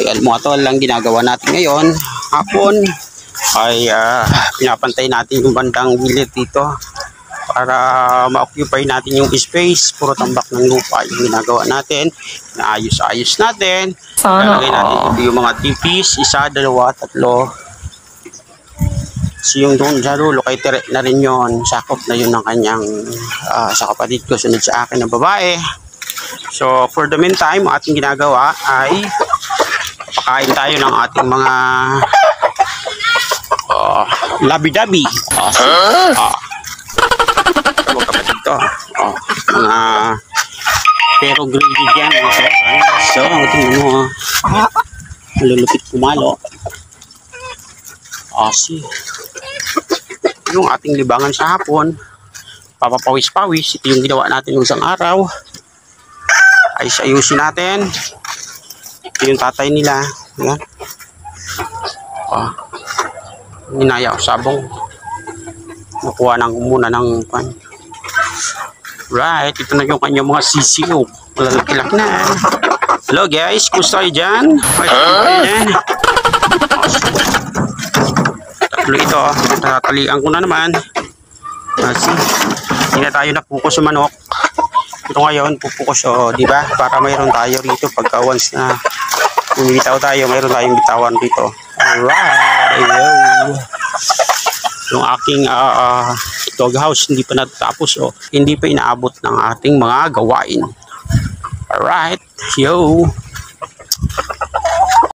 Yan mga tol, ang ginagawa natin ngayon hapon ay pinapantay natin yung bandang gilid dito para ma-occupy natin yung space. Puro tambak ng lupa yung ginagawa natin. Naayos-ayos natin. Lalagay natin dito yung mga tipis, 1, 2, 3. So yung doon sa dulo kay Tere na rin yun, sakop na yun ng kanyang sa kapatid ko, sunod sa akin na babae. So for the meantime, ating ginagawa ay pakain tayo ng ating mga labi-dabi. Kapatid ko, mga pero greedy dyan. So tingnan mo, malulupit kumalo. Yung ating libangan sa hapon, papapawis-pawis. Ito yung ginawa natin ng isang araw. Ayos-ayusin natin. Ito yung tatay nila. Yan. Ninaya ko sabong. Nakuha nang muna ng pan. Right, ito na yung kanyang mga sisiyo. Malalaki-laki na. Hello guys, gusto kayo dyan? Tatlo ito, tatalian ko na naman. Hindi na tayo napuko sa manok. Ito ngayon, pupukos, di ba? Para mayroon tayo rito pagka once na bumitaw tayo, mayroon tayong bitawan rito. Alright, ayun. Yung aking doghouse hindi pa natatapos, hindi pa inaabot ng ating mga gawain. Alright, yo.